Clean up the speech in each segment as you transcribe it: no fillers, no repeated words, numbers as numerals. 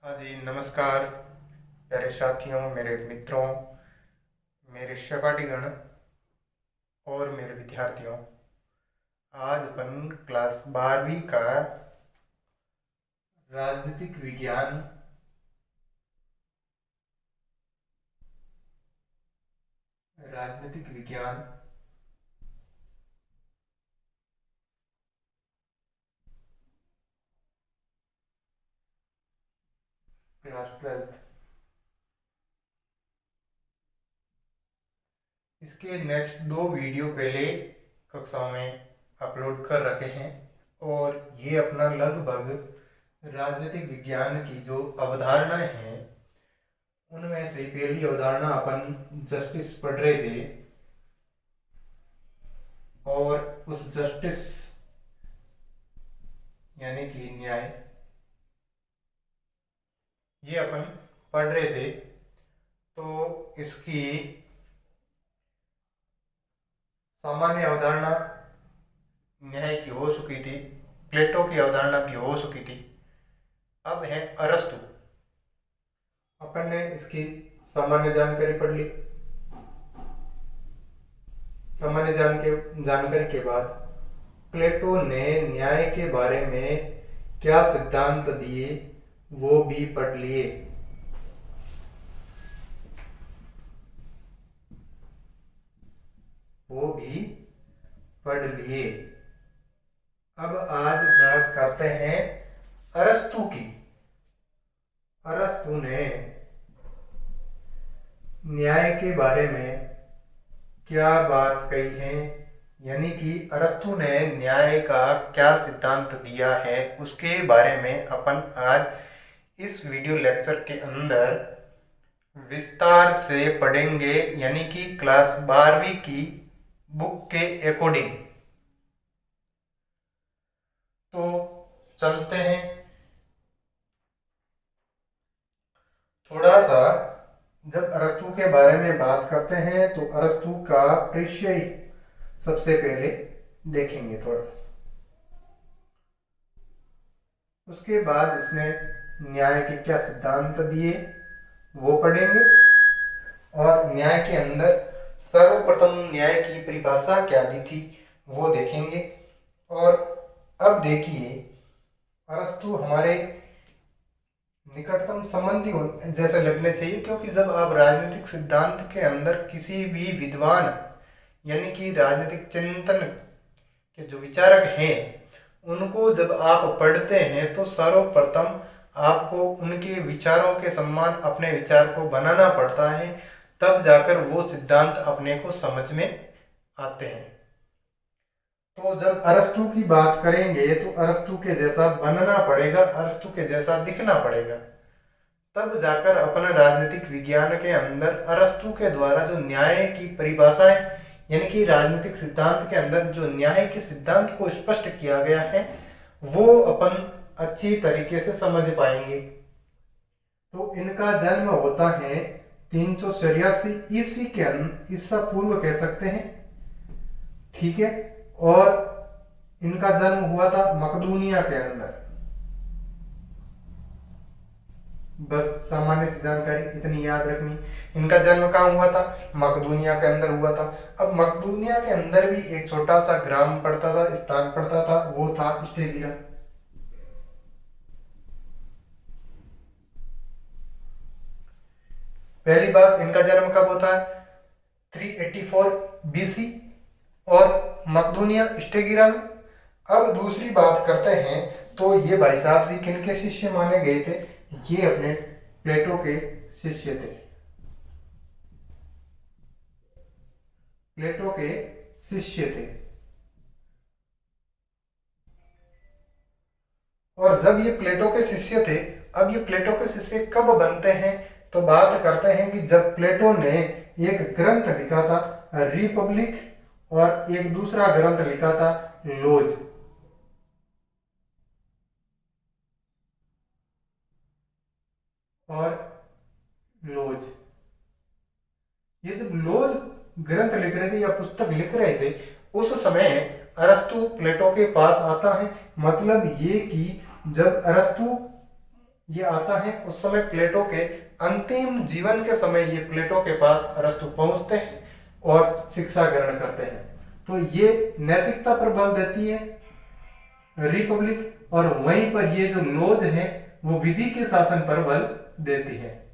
हाँ जी, नमस्कार प्यारे साथियों, मेरे मित्रों, मेरे सहपाठीगण और मेरे विद्यार्थियों। आज अपन क्लास 12वीं का राजनीतिक विज्ञान राजनीतिक विज्ञान क्लास 12th इसके नेक्स्ट दो वीडियो पहले कक्षाओं में अपलोड कर रखे हैं और ये अपना लगभग राजनीतिक विज्ञान की जो अवधारणाएं हैं उनमें से पहली अवधारणा अपन जस्टिस पढ़ रहे थे और उस जस्टिस यानी कि न्याय ये अपन पढ़ रहे थे। तो इसकी सामान्य अवधारणा न्याय की हो चुकी थी, प्लेटो की अवधारणा भी हो चुकी थी। अब है अरस्तु। अपन ने इसकी सामान्य जानकारी पढ़ ली। सामान्य जानकारी के बाद प्लेटो ने न्याय के बारे में क्या सिद्धांत दिए वो भी पढ़ लिए। वो भी पढ़ लिए। अब आज बात करते हैं अरस्तु की। अरस्तु ने न्याय के बारे में क्या बात कही है, यानी कि अरस्तु ने न्याय का क्या सिद्धांत दिया है, उसके बारे में अपन आज इस वीडियो लेक्चर के अंदर विस्तार से पढ़ेंगे, यानी कि क्लास 12वीं की बुक के अकॉर्डिंग। तो चलते हैं। थोड़ा सा जब अरस्तु के बारे में बात करते हैं तो अरस्तु का परिचय सबसे पहले देखेंगे थोड़ा सा। उसके बाद इसने न्याय के क्या सिद्धांत दिए वो पढ़ेंगे और न्याय के अंदर सर्वप्रथम न्याय की परिभाषा क्या दी थी वो देखेंगे। और अब देखिए, अरस्तु हमारे निकटतम संबंधी जैसे लगने चाहिए, क्योंकि जब आप राजनीतिक सिद्धांत के अंदर किसी भी विद्वान यानी कि राजनीतिक चिंतन के जो विचारक हैं उनको जब आप पढ़ते हैं तो सर्वप्रथम आपको उनके विचारों के सम्मान अपने विचार को बनाना पड़ता है, तब जाकर वो सिद्धांत अपने को समझ में आते हैं। तो जब अरस्तु की बात करेंगे तो अरस्तु के जैसा बनना पड़ेगा, अरस्तु के जैसा दिखना पड़ेगा, तब जाकर अपन राजनीतिक विज्ञान के अंदर अरस्तु के द्वारा जो न्याय की परिभाषाएं यानी कि राजनीतिक सिद्धांत के अंदर जो न्याय के सिद्धांत को स्पष्ट किया गया है वो अपन अच्छी तरीके से समझ पाएंगे। तो इनका जन्म होता है 383 ईस्वी के ईसा पूर्व कह सकते हैं, ठीक है। और इनका जन्म हुआ था मकदूनिया के अंदर। बस सामान्य सी जानकारी इतनी याद रखनी। इनका जन्म कहाँ हुआ था? मकदूनिया के अंदर हुआ था। अब मकदूनिया के अंदर भी एक छोटा सा ग्राम पड़ता था, स्थान पड़ता था, वो था स्टेगिरा। पहली बात, इनका जन्म कब होता है? 384 बीसी और मकदूनिया स्टेगिरा में। अब दूसरी बात करते हैं तो ये भाई साहब जी किनके शिष्य माने गए थे? ये अपने प्लेटो के शिष्य थे। प्लेटो के शिष्य थे। और जब ये प्लेटो के शिष्य थे, अब ये प्लेटो के शिष्य कब बनते हैं? तो बात करते हैं कि जब प्लेटो ने एक ग्रंथ लिखा था रिपब्लिक और एक दूसरा ग्रंथ लिखा था लोज। और लोज, ये जब लोज ग्रंथ लिख रहे थे या पुस्तक लिख रहे थे उस समय अरस्तु प्लेटो के पास आता है। मतलब ये कि जब अरस्तु ये आता है उस समय प्लेटो के अंतिम जीवन के समय ये प्लेटो के पास अरस्तु पहुंचते हैं और शिक्षा ग्रहण करते हैं। तो ये नैतिकता पर बल देती है रिपब्लिक, और वहीं पर ये जो लॉज है वो विधि के शासन पर बल देती है।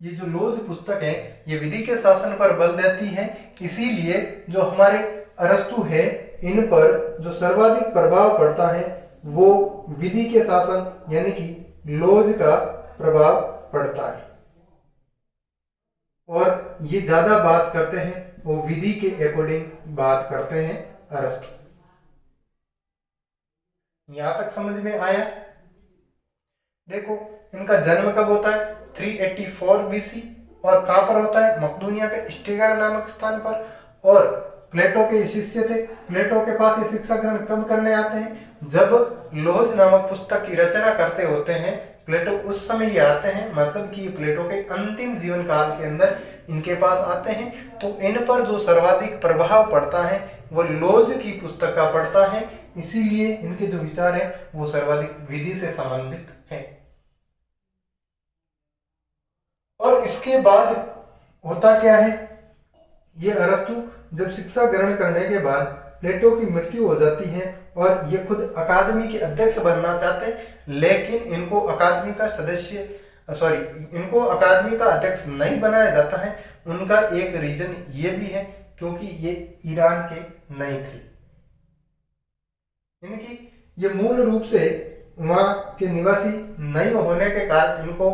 ये जो लॉज पुस्तक है ये विधि के शासन पर बल देती है, इसीलिए जो हमारे अरस्तु है इन पर जो सर्वाधिक प्रभाव पड़ता है वो विधि के शासन यानी कि लॉज का प्रभाव पड़ता है, और ये ज्यादा बात करते हैं वो विधि के अकॉर्डिंग बात करते हैं अरस्तु। यहां तक समझ में आया? देखो इनका जन्म कब होता है? 384 बीसी, और कहां पर होता है? मकदूनिया के स्टेगारा नामक स्थान पर। और प्लेटो के शिष्य थे, प्लेटो के पास ये शिक्षा ग्रहण कब करने आते हैं? जब लॉज नामक पुस्तक की रचना करते होते हैं प्लेटो, उस समय ये आते हैं, मतलब कि प्लेटो के अंतिम जीवन काल के अंदर इनके पास आते हैं। तो इन पर जो सर्वाधिक प्रभाव पड़ता है वो लॉज की पुस्तक का पड़ता है, इसीलिए इनके जो विचार है वो सर्वाधिक विधि से संबंधित है। और इसके बाद होता क्या है? ये अरस्तु जब शिक्षा ग्रहण करने के बाद प्लेटो की मृत्यु हो जाती है और ये खुद अकादमी के अध्यक्ष बनना चाहते हैं, लेकिन इनको अकादमी का इनको अकादमी का अध्यक्ष नहीं बनाया जाता है। उनका एक रीजन ये भी है क्योंकि ये ईरान के नहीं थे, इनकी ये मूल रूप से वहां के निवासी नहीं होने के कारण इनको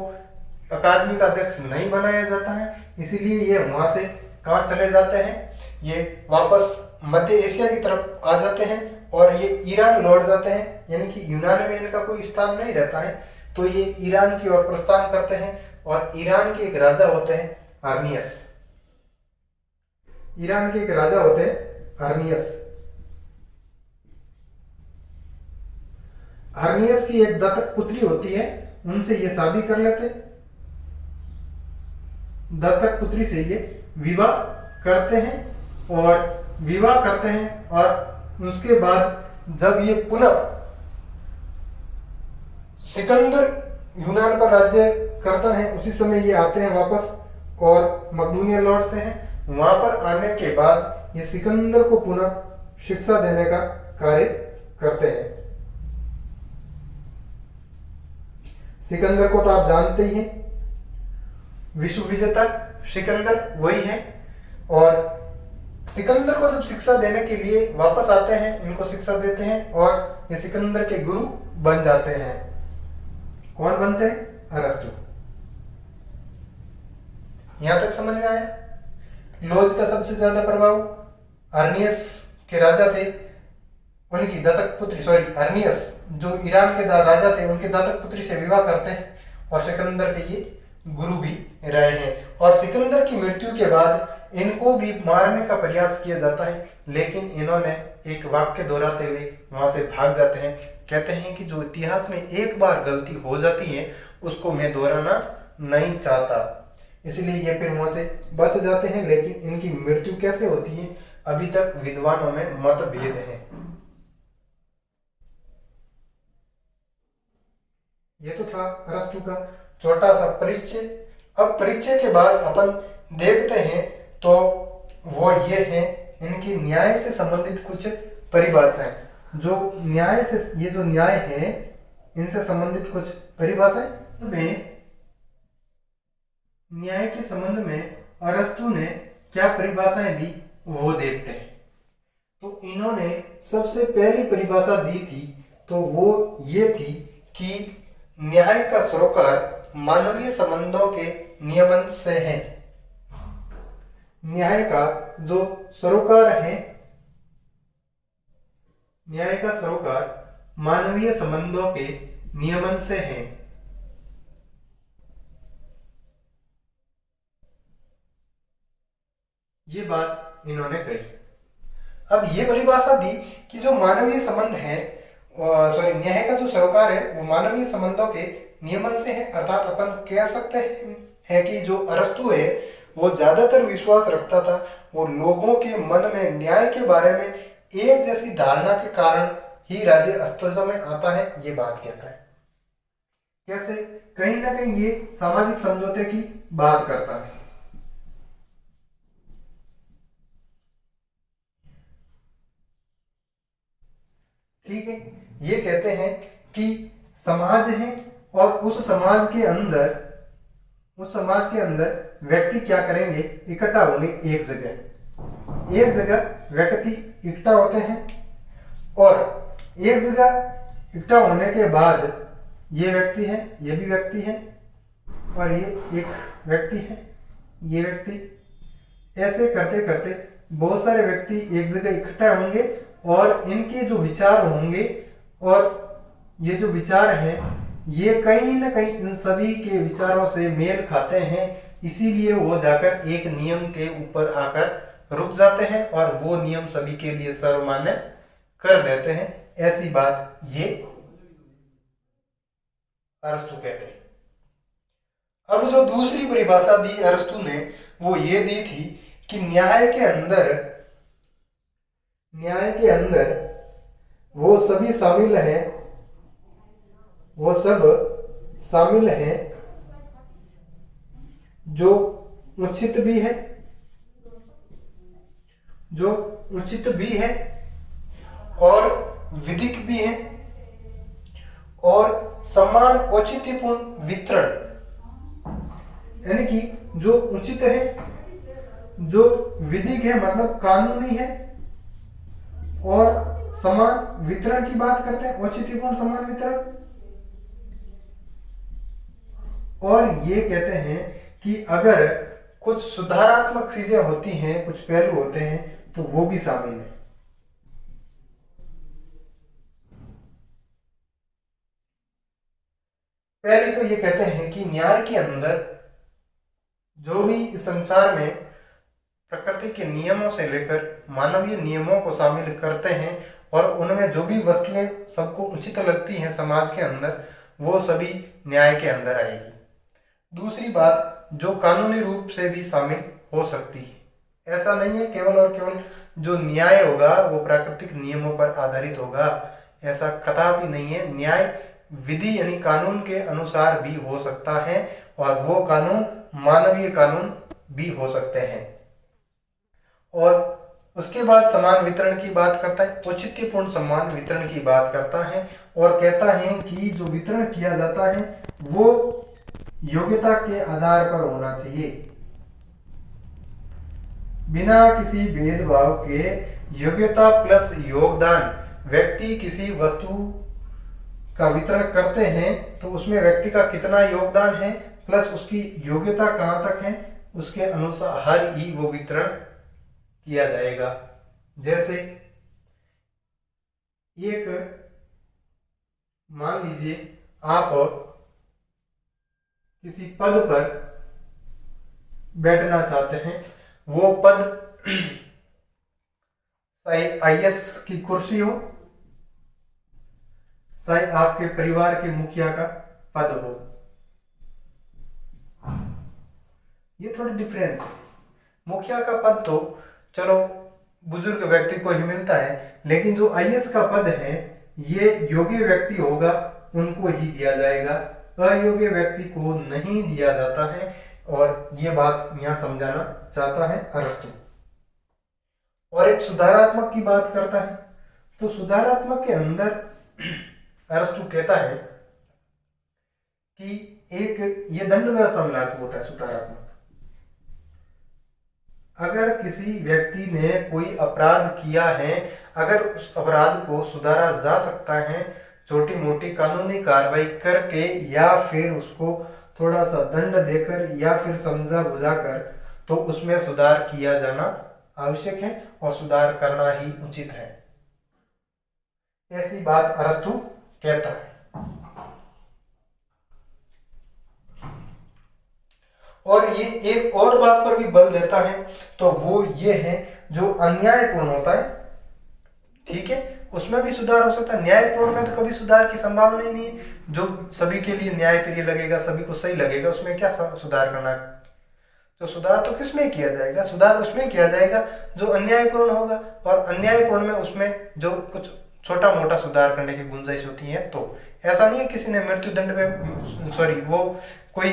अकादमी का अध्यक्ष नहीं बनाया जाता है, इसीलिए ये वहां से कहाँ चले जाते हैं? ये वापस मध्य एशिया की तरफ आ जाते हैं और ये ईरान लौट जाते हैं, यानी कि यूनान में इनका कोई स्थान नहीं रहता है, तो ये ईरान की ओर प्रस्थान करते हैं। और ईरान के एक राजा होते हैं आर्नियस, ईरान के एक राजा होते हैं आर्नियस। आर्नियस की एक दत्तक पुत्री होती है, उनसे ये शादी कर लेते, दत्तक पुत्री से ये विवाह करते हैं और उसके बाद जब ये पुनः सिकंदर यूनान पर राज्य करता है उसी समय ये आते हैं वापस और मकदूनिया लौटते हैं। वहां पर आने के बाद ये सिकंदर को पुनः शिक्षा देने का कार्य करते हैं। सिकंदर को तो आप जानते ही हैं, विश्व विजेता सिकंदर वही है। और सिकंदर को जब शिक्षा देने के लिए वापस आते हैं, इनको शिक्षा देते हैं और ये सिकंदर के गुरु बन जाते हैं। कौन बनते हैं? अरस्तु। यहां तक समझ में आया? लॉज का सबसे ज्यादा प्रभाव आर्नियस के राजा थे, उनकी दत्तक पुत्री आर्नियस जो ईरान के राजा थे उनके दत्तक पुत्री से विवाह करते हैं और सिकंदर के ये गुरु भी रहे हैं। और सिकंदर की मृत्यु के बाद इनको भी मारने का प्रयास किया जाता है, लेकिन इन्होंने एक वाक्य दोहराते हुए वहां से भाग जाते हैं। कहते हैं कि जो इतिहास में एक बार गलती हो जाती है उसको मैं दोहराना नहीं चाहता, इसलिए ये फिर वहां से बच जाते हैं। लेकिन इनकी मृत्यु कैसे होती है अभी तक विद्वानों में मतभेद है। ये तो था अरस्तु का छोटा सा परिचय। अब परिचय के बाद अपन देखते हैं तो वो ये है इनकी न्याय से संबंधित कुछ परिभाषाएं। जो न्याय से, ये जो न्याय है इनसे संबंधित कुछ परिभाषाएं में न्याय के संबंध में अरस्तु ने क्या परिभाषाएं दी वो देखते हैं। तो इन्होंने सबसे पहली परिभाषा दी थी तो वो ये थी कि न्याय का सरोकार मानवीय संबंधों के नियमन से है। न्याय का जो सरोकार है, न्याय का सरोकार मानवीय संबंधों के नियमन से है। ये बात इन्होंने कही। अब ये परिभाषा दी कि जो मानवीय संबंध है, न्याय का जो सरोकार है वो मानवीय संबंधों के नियमन से है। अर्थात अपन कह सकते हैं कि जो अरस्तु है वो ज्यादातर विश्वास रखता था, वो लोगों के मन में न्याय के बारे में एक जैसी धारणा के कारण ही राज्य अस्तित्व में आता है, ये बात कहता है। कैसे? कहीं ना कहीं ये सामाजिक समझौते की बात करता है। ठीक है, ये कहते हैं कि समाज है और उस समाज के अंदर व्यक्ति क्या करेंगे, इकट्ठा होंगे एक जगह व्यक्ति इकट्ठा होते हैं और एक जगह इकट्ठा होने के बाद ये व्यक्ति है, ये भी व्यक्ति है और ये एक व्यक्ति है, ये व्यक्ति, ऐसे करते करते बहुत सारे व्यक्ति एक जगह इकट्ठा होंगे और इनके जो विचार होंगे और ये जो विचार हैं ये कहीं ना कहीं इन सभी के विचारों से मेल खाते हैं, इसीलिए वो जाकर एक नियम के ऊपर आकर रुक जाते हैं और वो नियम सभी के लिए सर्वमान्य कर देते हैं। ऐसी बात ये अरस्तु कहते हैं। अब जो दूसरी परिभाषा दी अरस्तु ने वो ये दी थी कि न्याय के अंदर वो सब शामिल हैं जो उचित भी है और विधिक भी है और समान औचित्यपूर्ण वितरण, यानी कि जो उचित है, जो विधिक है मतलब कानूनी है और समान वितरण की बात करते हैं, औचित्यपूर्ण समान वितरण। और ये कहते हैं कि अगर कुछ सुधारात्मक चीजें होती हैं, कुछ पहलू होते हैं तो वो भी शामिल है। पहले तो ये कहते हैं कि न्याय के अंदर जो भी इस संसार में प्रकृति के नियमों से लेकर मानवीय नियमों को शामिल करते हैं और उनमें जो भी वस्तुएं सबको उचित लगती हैं समाज के अंदर, वो सभी न्याय के अंदर आएगी। दूसरी बात, जो कानूनी रूप से भी शामिल हो सकती है। ऐसा नहीं है केवल और केवल जो न्याय होगा वो प्राकृतिक नियमों पर आधारित होगा, ऐसा कदापि नहीं है। न्याय विधि यानी कानून के अनुसार भी हो सकता है और वो कानून मानवीय कानून भी हो सकते हैं। और उसके बाद समान वितरण की बात करता है, औचित्यपूर्ण समान वितरण की बात करता है और कहता है कि जो वितरण किया जाता है वो योग्यता के आधार पर होना चाहिए, बिना किसी भेदभाव के। योग्यता प्लस योगदान, व्यक्ति किसी वस्तु का वितरण करते हैं तो उसमें व्यक्ति का कितना योगदान है प्लस उसकी योग्यता कहां तक है, उसके अनुसार ही वो वितरण किया जाएगा। जैसे एक मान लीजिए आप किसी पद पर बैठना चाहते हैं, वो पद चाहे आईएएस की कुर्सी हो, चाहे आपके परिवार के मुखिया का पद हो, ये थोड़ी डिफरेंस है। मुखिया का पद तो चलो बुजुर्ग व्यक्ति को ही मिलता है, लेकिन जो आईएएस का पद है ये योग्य व्यक्ति होगा उनको ही दिया जाएगा, अयोग्य व्यक्ति को नहीं दिया जाता है। और ये बात यहां समझाना चाहता है अरस्तु। और एक सुधारात्मक की बात करता है, तो सुधारात्मक के अंदर अरस्तु कहता है कि एक ये दंड व्यवस्था में लागू होता है सुधारात्मक। अगर किसी व्यक्ति ने कोई अपराध किया है, अगर उस अपराध को सुधारा जा सकता है छोटी मोटी कानूनी कार्रवाई करके या फिर उसको थोड़ा सा दंड देकर या फिर समझा बुझाकर, तो उसमें सुधार किया जाना आवश्यक है और सुधार करना ही उचित है। ऐसी बात अरस्तु कहता है। और ये एक और बात पर भी बल देता है, तो वो ये है जो अन्यायपूर्ण होता है, ठीक है, उसमें भी सुधार हो सकता है। न्यायपूर्ण में तो कभी सुधार की संभावना ही नहीं है। जो सभी के लिए न्याय प्रिय लगेगा, सभी को सही लगेगा, उसमें क्या सुधार करना है। तो सुधार तो किसमें किया जाएगा? सुधार उसमें किया जाएगा जो अन्यायपूर्ण होगा, और अन्यायपूर्ण में उसमें जो कुछ छोटा मोटा सुधार करने की गुंजाइश होती है। तो ऐसा नहीं है किसी ने मृत्यु दंड पे, सॉरी, वो कोई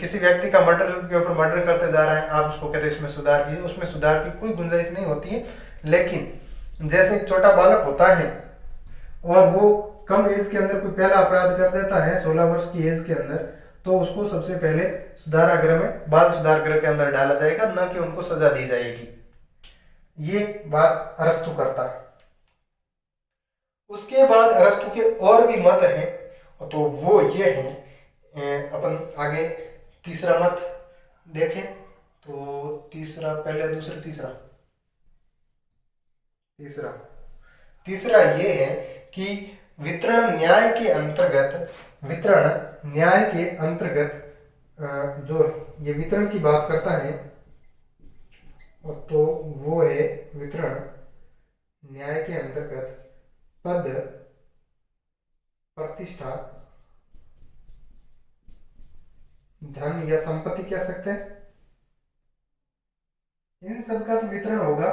किसी व्यक्ति का मर्डर के ऊपर मर्डर करते जा रहा है, आप उसको कहते हो इसमें सुधार कीजिए, उसमें सुधार की कोई गुंजाइश नहीं होती है। लेकिन जैसे एक छोटा बालक होता है और वो कम एज के अंदर कोई पहला अपराध कर देता है 16 वर्ष की एज के अंदर, तो उसको सबसे पहले सुधारागृह में, बाल सुधार गृह के अंदर डाला जाएगा, न कि उनको सजा दी जाएगी। ये बात अरस्तु करता है। उसके बाद अरस्तु के और भी मत हैं, तो वो ये हैं, अपन आगे तीसरा मत देखें तो तीसरा, पहले दूसरा तीसरा ये है कि वितरण न्याय के अंतर्गत जो ये वितरण की बात करता है, तो वो है वितरण न्याय के अंतर्गत पद, प्रतिष्ठा, धन या संपत्ति कह सकते हैं, इन सब का जो वितरण होगा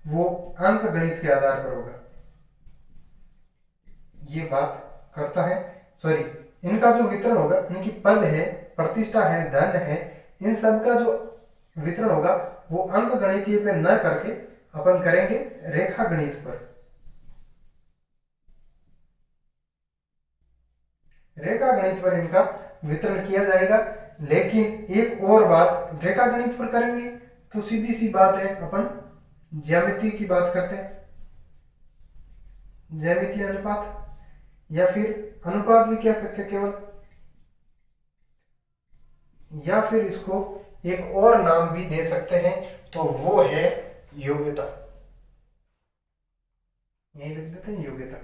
वो अंक गणित के आधार पर होगा। ये बात करता है, सॉरी, इनका जो वितरण होगा, इनकी पद है, प्रतिष्ठा है, धन है, इन सब का जो वितरण होगा वो अंक गणितीय पे न करके अपन करेंगे रेखा गणित पर। रेखा गणित पर इनका वितरण किया जाएगा। लेकिन एक और बात, रेखा गणित पर करेंगे तो सीधी सी बात है, अपन ज्यामिति की बात करते हैं, ज्यामितीय अनुपात, या फिर अनुपात भी कह सकते हैं केवल, या फिर इसको एक और नाम भी दे सकते हैं, तो वो है योग्यता। यही लिख देते हैं योग्यता।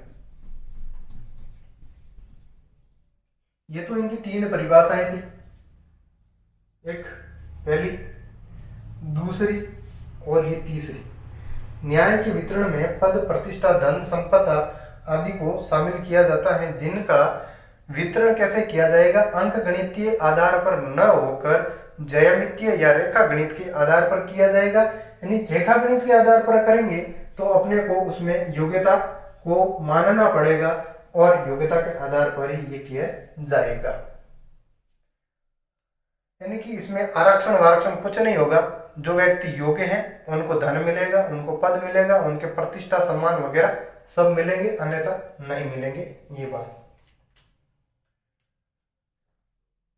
ये तो इनकी तीन परिभाषाएं थी, एक पहली, दूसरी और ये तीसरी। न्याय के वितरण में पद, प्रतिष्ठा, धन, संपदा आदि को शामिल किया जाता है, जिनका वितरण कैसे किया जाएगा, अंक गणितीय आधार पर न होकर ज्यामितीय या रेखा गणित के आधार पर किया जाएगा। यानी रेखा गणित के आधार पर करेंगे तो अपने को उसमें योग्यता को मानना पड़ेगा और योग्यता के आधार पर ही ये किया जाएगा। यानी कि इसमें आरक्षण वारक्षण कुछ नहीं होगा। जो व्यक्ति योग्य हैं उनको धन मिलेगा, उनको पद मिलेगा, उनके प्रतिष्ठा सम्मान वगैरह सब मिलेंगे, अन्यथा नहीं मिलेंगे। ये बात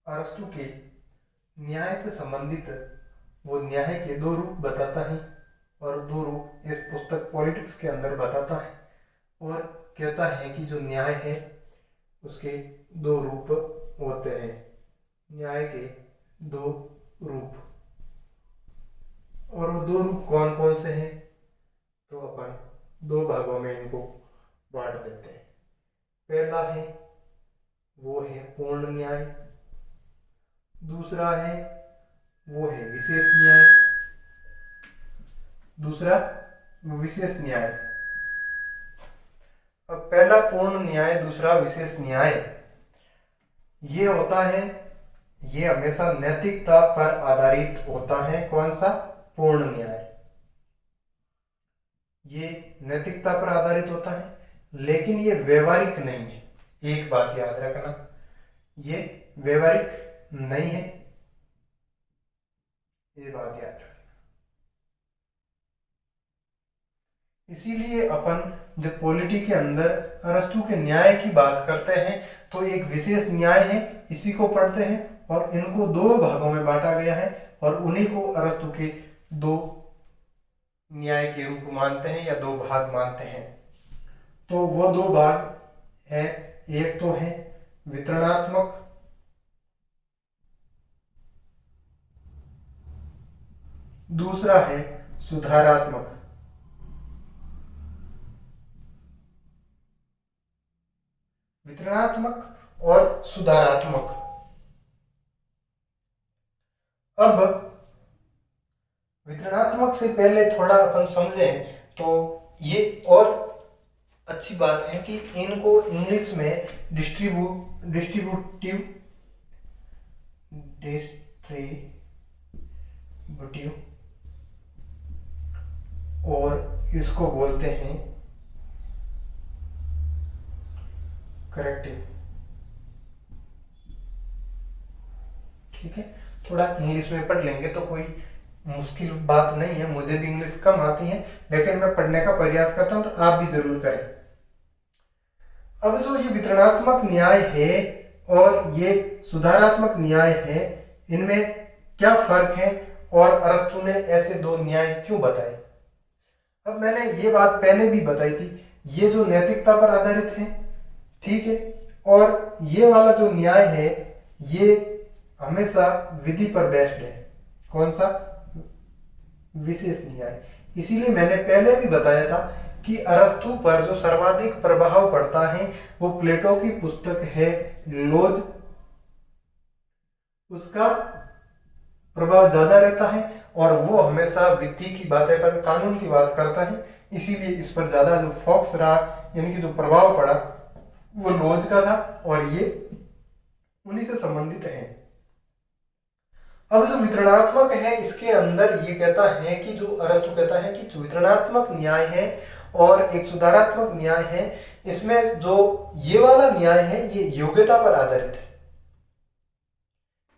अरस्तु के न्याय से संबंधित वो न्याय के दो रूप बताता है, और दो रूप इस पुस्तक पॉलिटिक्स के अंदर बताता है, और कहता है कि जो न्याय है उसके दो रूप होते हैं, न्याय के दो रूप। और वो दो रूप कौन कौन से हैं, तो अपन दो भागों में इनको बांट देते हैं। पहला है वो है पूर्ण न्याय, दूसरा है वो है विशेष न्याय। दूसरा विशेष न्याय। अब पहला पूर्ण न्याय, दूसरा विशेष न्याय, ये होता है, ये हमेशा नैतिकता पर आधारित होता है। कौन सा? पूर्ण न्याय। ये नैतिकता पर आधारित होता है, लेकिन ये व्यवहारिक नहीं है। एक बात याद रखना, ये व्यवहारिक नहीं है, ये बात याद रखना। इसीलिए अपन जब पॉलिटी के अंदर अरस्तु के न्याय की बात करते हैं तो एक विशेष न्याय है, इसी को पढ़ते हैं, और इनको दो भागों में बांटा गया है, और उन्हीं को अरस्तु के दो न्याय के रूप मानते हैं या दो भाग मानते हैं। तो वो दो भाग है, एक तो है वितरणात्मक, दूसरा है सुधारात्मक। वितरणात्मक और सुधारात्मक। अब वितरणात्मक से पहले थोड़ा अपन समझें तो ये और अच्छी बात है कि इनको इंग्लिश में डिस्ट्रीब्यूटिव और इसको बोलते हैं करेक्टिव। थोड़ा इंग्लिश में पढ़ लेंगे तो कोई मुश्किल बात नहीं है। मुझे भी इंग्लिश कम आती है, लेकिन मैं पढ़ने का प्रयास करता हूं, तो आप भी जरूर करें। अब जो ये वितरणात्मक न्याय है और ये सुधारात्मक न्याय है, इनमें क्या फर्क है और अरस्तु ने ऐसे दो न्याय क्यों बताए? अब मैंने ये बात पहले भी बताई थी, ये जो नैतिकता पर आधारित है, ठीक है, और ये वाला जो न्याय है ये हमेशा विधि पर बेस्ड है। कौन सा? विशेष न्याय। इसीलिए मैंने पहले भी बताया था कि अरस्तु पर जो सर्वाधिक प्रभाव पड़ता है वो प्लेटो की पुस्तक है लोज, उसका प्रभाव ज्यादा रहता है और वो हमेशा विधि की बातें पर, कानून की बात करता है। इसीलिए इस पर ज्यादा जो फोकस रहा, यानी कि जो प्रभाव पड़ा, वो लोज का था और ये उन्हीं से संबंधित है। अब जो वितरणात्मक है, इसके अंदर ये कहता है कि जो अरस्तु कहता है कि जो वितरणात्मक न्याय है और एक सुधारात्मक न्याय है, इसमें जो ये वाला न्याय है ये योग्यता पर आधारित है।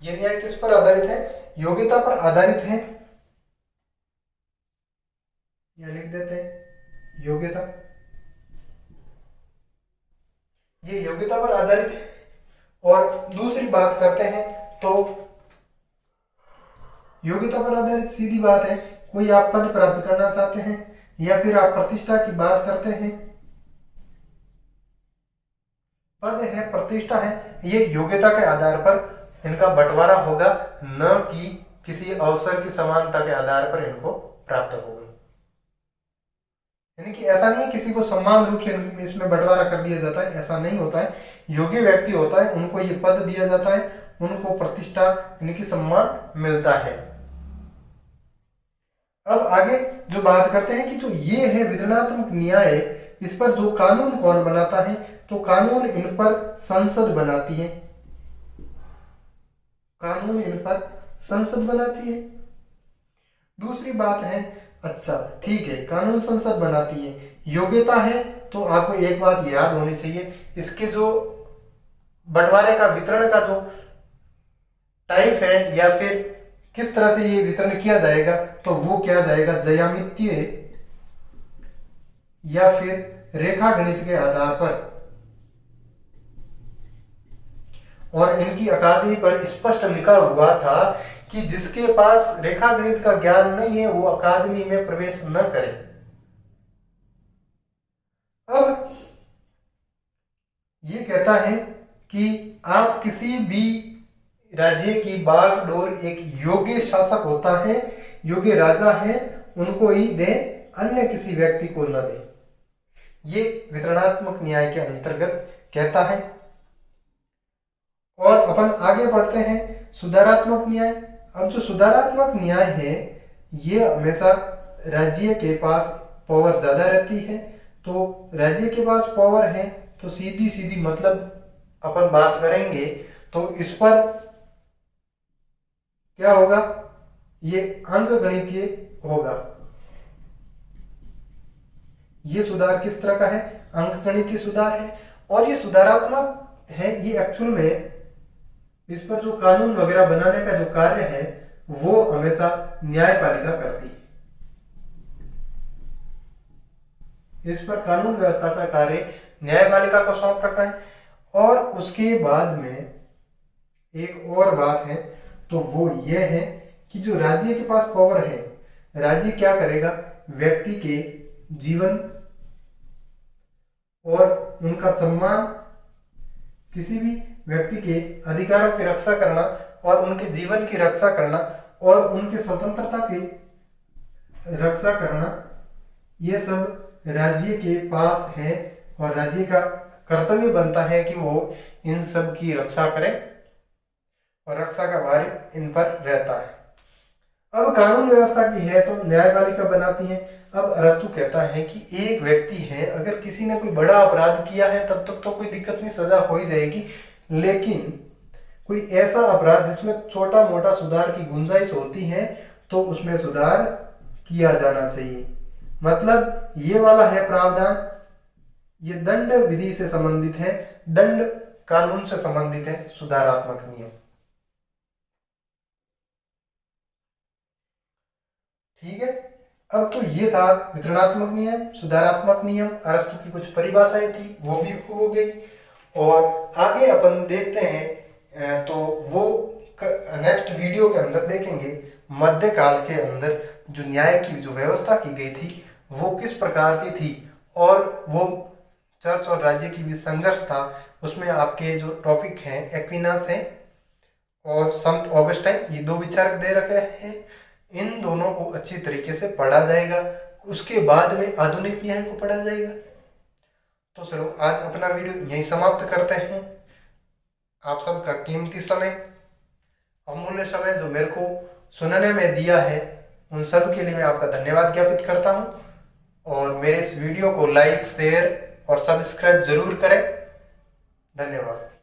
ये न्याय किस पर आधारित है? योग्यता पर आधारित है। या लिख देते हैं योग्यता, ये योग्यता पर आधारित है। और दूसरी बात करते हैं तो योग्यता पर आधारित सीधी बात है, कोई आप पद प्राप्त करना चाहते हैं या फिर आप प्रतिष्ठा की बात करते हैं, पद है, प्रतिष्ठा है, ये योग्यता के आधार पर इनका बंटवारा होगा, न कि किसी अवसर की समानता के आधार पर इनको प्राप्त होगा। यानी कि ऐसा नहीं है किसी को समान रूप से इसमें बंटवारा कर दिया जाता है, ऐसा नहीं होता है। योग्य व्यक्ति होता है उनको ये पद दिया जाता है, उनको प्रतिष्ठा यानी कि सम्मान मिलता है। अब आगे जो बात करते हैं कि जो ये है वितरणात्मक न्याय, इस पर जो कानून कौन बनाता है? तो कानून इन पर संसद बनाती है। कानून इन पर संसद बनाती है। दूसरी बात है, अच्छा ठीक है, कानून संसद बनाती है। योग्यता है तो आपको एक बात याद होनी चाहिए, इसके जो बंटवारे का, वितरण का जो टाइप है या फिर किस तरह से ये वितरण किया जाएगा, तो वो क्या जाएगा? ज्यामितीय या फिर रेखा गणित के आधार पर। और इनकी अकादमी पर स्पष्ट लिखा हुआ था कि जिसके पास रेखा गणित का ज्ञान नहीं है वो अकादमी में प्रवेश न करे। अब ये कहता है कि आप किसी भी राज्य की बागडोर एक योग्य शासक होता है, योग्य राजा है, उनको ही दे, अन्य किसी व्यक्ति को न दे। ये वितरणात्मक न्याय के अंतर्गत कहता है। और अपन आगे बढ़ते हैं सुधारात्मक न्याय। अब जो सुधारात्मक न्याय है ये हमेशा राज्य के पास पावर ज्यादा रहती है, तो राज्य के पास पावर है तो सीधी सीधी मतलब अपन बात करेंगे तो इस पर क्या होगा? ये अंक गणितीय होगा। ये सुधार किस तरह का है? अंक गणितीय सुधार है। और ये सुधारात्मक है, ये एक्चुअल में इस पर जो कानून वगैरह बनाने का जो कार्य है वो हमेशा न्यायपालिका करती है। इस पर कानून व्यवस्था का कार्य न्यायपालिका को सौंप रखा है। और उसके बाद में एक और बात है, तो वो ये है कि जो राज्य के पास पावर है, राज्य क्या करेगा? व्यक्ति के जीवन और उनका सम्मान, किसी भी व्यक्ति के अधिकारों की रक्षा करना और उनके जीवन की रक्षा करना और उनके स्वतंत्रता की रक्षा करना, ये सब राज्य के पास है और राज्य का कर्तव्य बनता है कि वो इन सब की रक्षा करे और रक्षा का भार इन पर रहता है। अब कानून व्यवस्था की है तो न्यायपालिका बनाती है। अब अरस्तु कहता है कि एक व्यक्ति है, अगर किसी ने कोई बड़ा अपराध किया है तब तक तो कोई दिक्कत नहीं, सजा हो ही जाएगी, लेकिन कोई ऐसा अपराध जिसमें छोटा मोटा सुधार की गुंजाइश होती है तो उसमें सुधार किया जाना चाहिए। मतलब ये वाला है प्रावधान, ये दंड विधि से संबंधित है, दंड कानून से संबंधित है सुधारात्मक नियम। ठीक है। अब तो ये था वितरणात्मक नियम, सुधारात्मक नियम, अरस्तु की कुछ परिभाषाएं थी वो भी हो गई। और आगे अपन देखते हैं तो वो नेक्स्ट वीडियो के अंदर देखेंगे मध्यकाल के अंदर जो न्याय की जो व्यवस्था की गई थी वो किस प्रकार की थी, और वो चर्च और राज्य की भी संघर्ष था। उसमें आपके जो टॉपिक हैं एक्विनास हैं और संत ऑगस्टाइन, ये दो विचारक दे रखे हैं। इन दोनों को अच्छी तरीके से पढ़ा जाएगा, उसके बाद में आधुनिक न्याय को पढ़ा जाएगा। तो चलो आज अपना वीडियो यहीं समाप्त करते हैं। आप सबका कीमती समय, अमूल्य समय जो मेरे को सुनने में दिया है, उन सब के लिए मैं आपका धन्यवाद ज्ञापित करता हूं। और मेरे इस वीडियो को लाइक, शेयर और सब्सक्राइब जरूर करें। धन्यवाद।